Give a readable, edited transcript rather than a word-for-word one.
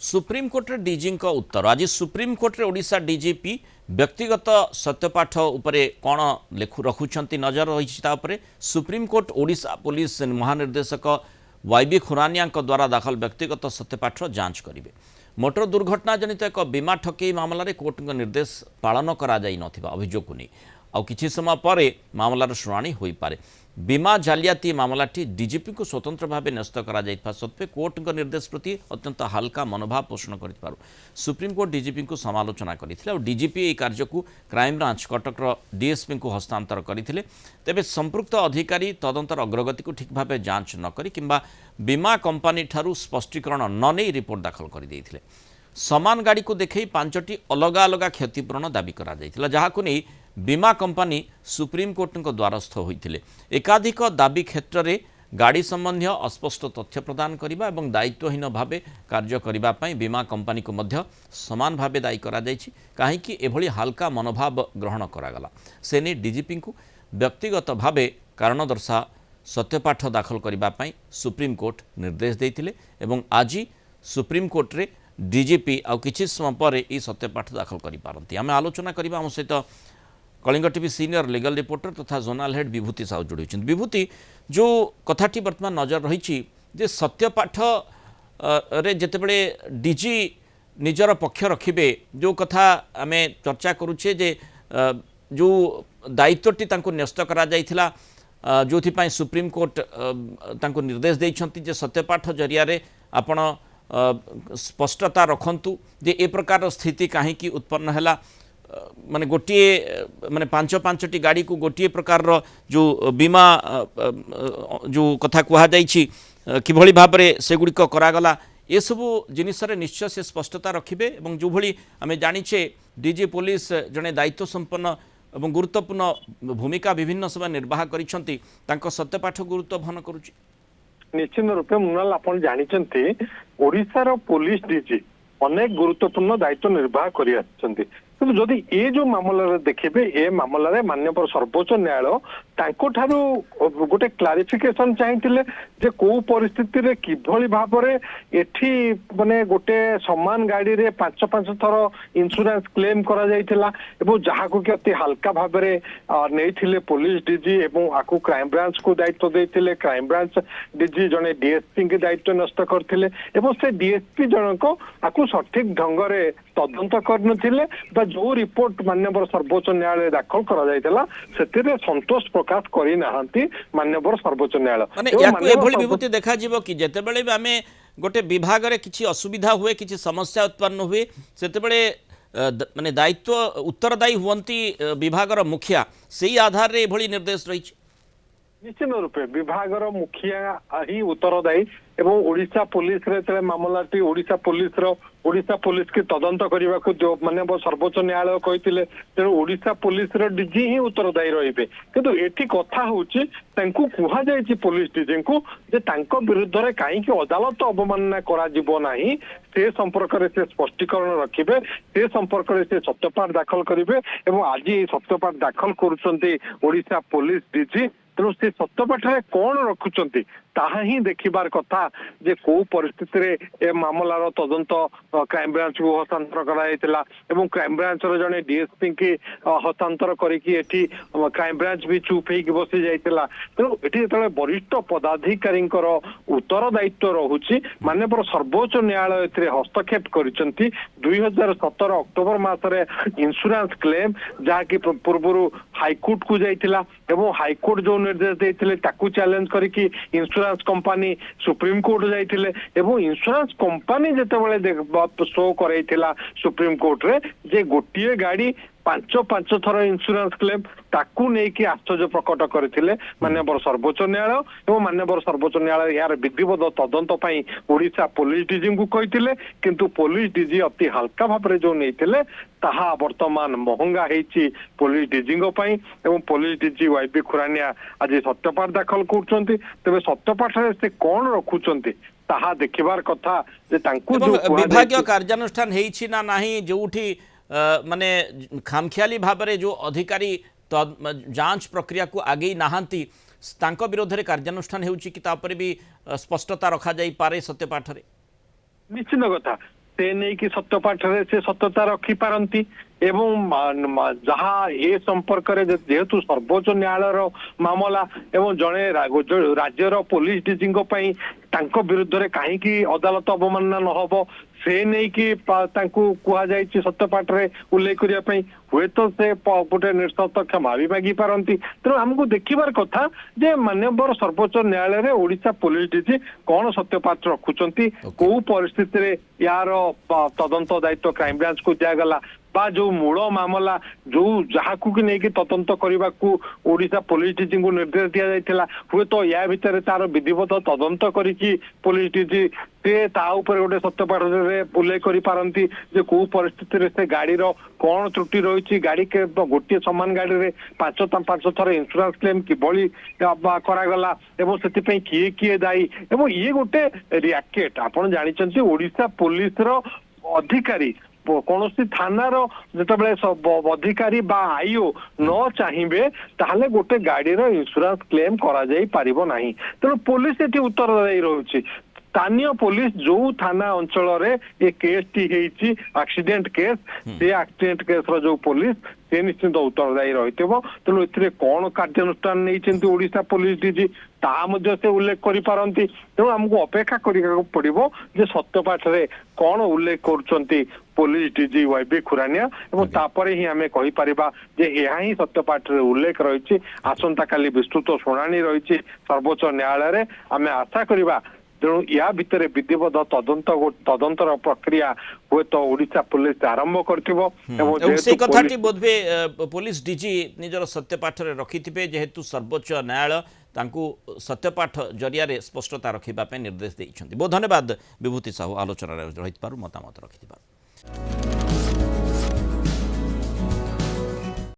Supreme court DG उत्तर आज supreme court Odisha DGP व्यक्तिगत सत्यपाठ उपरे कौन रखुंट नजर रही सुप्रीमकोर्ट ओडिशा पुलिस महानिर्देशक वाईबी खुरानिया द्वारा दाखल व्यक्तिगत सत्यपाठ जांच करेंगे। मोटर दुर्घटना जनित एक बीमा ठकई मामलें कोर्ट निर्देश पालन अभियोग को नहीं आउ किछि समय पर मामलार शुणाणी हो पारे। बीमा जालियाती मामलाटी डीजीपी को स्वतंत्र भाव न्यस्त करा सत्वे कोर्ट निर्देश प्रति अत्यंत हल्का मनोभाव पोषण कर सुप्रीमकोर्ट डीजीपी को समालोचना करते डीजीपी यह कार्य को क्राइमब्रांच कटकर डीएसपी को हस्तांतर करते तेज संपृक्त अधिकारी तदंतर अग्रगति को ठीक भाव जांच नक किंबा बीमा कंपानी ठारू स्पष्टीकरण न नहीं रिपोर्ट दाखल कर समान गाड़ी को देखई 5टी अलग अलग क्षतिपूरण दाबी करा जहां नहीं बीमा कंपानी सुप्रीमकोर्ट द्वारस्थ होते एकाधिक दाबी क्षेत्र में गाड़ी संबंधी अस्पष्ट तथ्य प्रदान करने और दायित्वहीन भाव कार्य करने बीमा कंपानी को मध्य समान भाव दायी कहीं एभली हल्का मनोभाव ग्रहण करागला से नहीं डीजीपी को व्यक्तिगत भाव कारण दर्शा सत्यपाठ दाखल करने सुप्रीमकोर्ट निर्देश देते और आज सुप्रीमकोर्ट रे डीजीपी आउ किछि समय पर यह सत्यपाठ दाखल करें। आम आलोचना करवा आम सहित Kalinga TV senior legal reporter तथा जोनाल हेड विभूति साहू जोड़ी विभूति जो कथाटी बर्तमान नजर रही सत्यपाठ रे जितेबले डीजी निजर पक्ष रखिबे जो कथा आम चर्चा करुचे जे जो दायित्वटी तांको न्यस्त करा जायथिला जो सुप्रीमकोर्ट तांको निर्देश देइछंती जे सत्यपाठ जरिया रे आपण स्पष्टता रखंतु जे ए प्रकार स्थिति कहीं उत्पन्न है माने गोटे माने 5-5टी गाड़ी को गोटे प्रकार जो बीमा जो कथा कह किभली भाव में सेगुड़िक करागला ये सबू जिनिस निश्चय से स्पष्टता रखिबे और जो भली आम जानिचे डीजी पुलिस जड़े दायित्व संपन्न और गुरुत्वपूर्ण भूमिका विभिन्न समय निर्वाह करिसेंती तांको सत्यपाठ गुरुत्व वहन करुछि। निश्चित रूपे मुनाल आपण जानिचंती ओडिशार पुलिस डीजी अनेक गुरुत्वपूर्ण दायित्व निर्वाह करि आछंती किंतु जदि ये जो मामला देखिए ए मामलें माननीय सर्वोच्च न्यायालय तांको ठारू गोटे क्लारिफिकेशन चाहिए जे को परिस्थिति रे किभली भाव में एठी माने गोटे समान गाड़ी रे 5-5 थर इंश्योरेंस क्लेम करा जायतिला एवं जहाँ को कि अति हल्का भाव में नहीं पुलिस डीजी एवं आकु क्राइम ब्रांच को दायित्व देते क्राइम ब्रांच डीजी जड़े डीएसपी के दायित्व नष्ट करते से डीएसपी जनक आकु सठिक ढंग से तदंत कर जो रिपोर्ट माननीय सर्वोच्च न्यायालय दाखल करा संतोष प्रकाश करना माननीय सर्वोच्च न्यायालय विभूति देखा कि जितेबले भी आम गोटे विभाग रे किसी असुविधा हुए किसी समस्या उत्पन्न हुए सेतेबले माने दायित्व उत्तरदायी हुवंती विभागर मुखिया से आधार रे एभली निर्देश रही निश्चित रूपे विभागर मुखिया ही उत्तरदायी एवं ओडिशा पुलिस रे मामलाटी ओडिशा पुलिस की तदंत करने को जो माननीय सर्वोच्च न्यायालय कहते तेणु ओडिशा पुलिस डीजी ही उत्तरदायी रहिबे किंतु एठी कथा होची तांकु कुहा जायछि पुलिस डीजी को जे तांको विरुद्ध रे काहे कि अदालत अवमानना करा जिवो नाही से संपर्क रे से स्पष्टीकरण रखिबे से संपर्क रे से सत्यपाठ दाखल करिवे एवं आज सत्यपाठ दाखल करूछंती ओडिशा पुलिस डीजी तेणु से सत्यपाठ कौन रखुंट ताहा ही देखिबार कथा जे को परिस्थिति रे ए मामलार तदंत क्राइम ब्रांच को हस्तांतर कराइतिला एवं क्राइम ब्रांच रो जने डीएसपी के हस्तांतर करिकि एठी क्राइम ब्रांच भी चुप हेकि बसी जाइतिला तेणु एठी जेतले वरिष्ठ पदाधिकारी उत्तरदायित्व रहुछि माननीय सर्वोच्च न्यायालय एथिरे हस्तक्षेप करिसंती 2017 अक्टोबर मासरे इंश्योरेंस क्लेम जहाँकि पूर्व हाईकोर्ट को जाइतिला एवं हाईकोर्ट जो निर्देश देते ताकू चैलेंज करके इंश्योरेंस कंपनी सुप्रीम कोर्ट जाइतिले एवं इंश्योरेंस कंपनी जेतेबेले शो कराइतिला सुप्रीम कोर्ट रे जे गोटिए गाड़ी 5 थर इंश्योरेंस क्लेम ताकू नेकी आश्चर्य प्रकट करते माननीय सर्वोच्च न्यायालय एवं माननीय सर्वोच्च न्यायालय यार विधिवत तदंत पई ओडिशा पुलिस डीजी को कहते किंतु पुलिस डीजी अति हल्का भाव में जो नहीं ताहा वर्तमान महंगा होती पुलिस डीजी एवं पुलिस डीजी वाईबी खुरानिया आज सत्यपाठ दाखल कर तेज सत्यपाठ से कौन रखुंट ताहा देखिबार कथा जे तांकु जो विभागीय कार्यानुष्ठान हेछि ना नाही जोठी माने खामखियाली भाव में जो अधिकारी जांच प्रक्रिया को आगे नहांती तांको विरोध में कार्यानुष्ठान होउछि कि तापरे भी स्पष्टता रखा जाई पारे सत्यपाठ रे निश्चित कथा से नहीं कि सत्यपाठ से सत्यता रखी पारती एवं जहा ए संपर्क रे जेहेतु सर्वोच्च न्यायालय मामला एवं जड़े राज्यर पुलिस डीजी तांको विरुद्ध रे कहीं अदालत अवमानना न हबो से नहीं कि कह जाए सत्यपाठ रे उल्लेख करने हुए तो से गोटे निश्चित क्षमा भी मागी पारती तेणु आमको देखिबार कथा जे माननीय सर्वोच्च न्यायालय रे ओडिशा पुलिस डीजी कौन सत्यपाठ रखुचंती को परिस्थिति रे यार तदंत दायित्व क्राइम ब्रांच को दियागला बा जो मूल मामला जो जहाँ कि नहीं तदंत करने को ओडिशा पुलिस डीजी को निर्देश दि जाइथिला हुए तो या भितर तार विधिवत तदंत करिकी पुलिस डीजी से गोटे सत्यपाठ उल्लेख कर पारती जे को परिस्थिति से गाड़ी कौन त्रुटि रही गाड़ी के गोटे समान गाड़ी रे पांच थर इंश्योरेंस क्लेम किभली करागला एवं से किए किए दायी एवं ये गोटे रैकेट आपण जानी ओडिशा पुलिस रो अधिकारी कौन थानार जो अधिकारी बा आईओ न चाहिए ताहले गोटे गाड़ी रो इंश्योरेंस क्लेम करा जाई पारिबो नाही तेणु पुलिस एटी उत्तरदायी रहुछि स्थानीय पुलिस जो थाना अंचल रे ये केस टी हेची एक्सीडेंट केस से एक्सीडेंट केस रो जो पुलिस से निश्चित उत्तरदायी रही तेणु ए कौन कार्यानुष्ठान नहीं ओडिशा पुलिस डीजी से उल्लेख कर पारती तेणु आमको अपेक्षा करने पड़ो जे सत्यपाठ रे कौन उल्लेख कर पुलिस डीजी वाईबी खुरानिया एवं तापरे ही आमे कहि परिबा जे एहा ही सत्यपाठ रे उल्लेख रही आसंता काली विस्तृत शुणाणी रही सर्वोच्च न्यायालय रे आमे आशा करिबा तेणु या भितर विधिवत तदंतर प्रक्रिया हुए तो ओडिशा पुलिस आरंभ कर बोधे पुलिस डीजी निजर सत्यपाठ रखि जेहेतु सर्वोच्च न्यायालय तांकु सत्यपाठ जरिया स्पष्टता रखा निर्देश देइछन्ति। बहुत धन्यवाद विभूति साहू आलोचना रही मतामत रखि।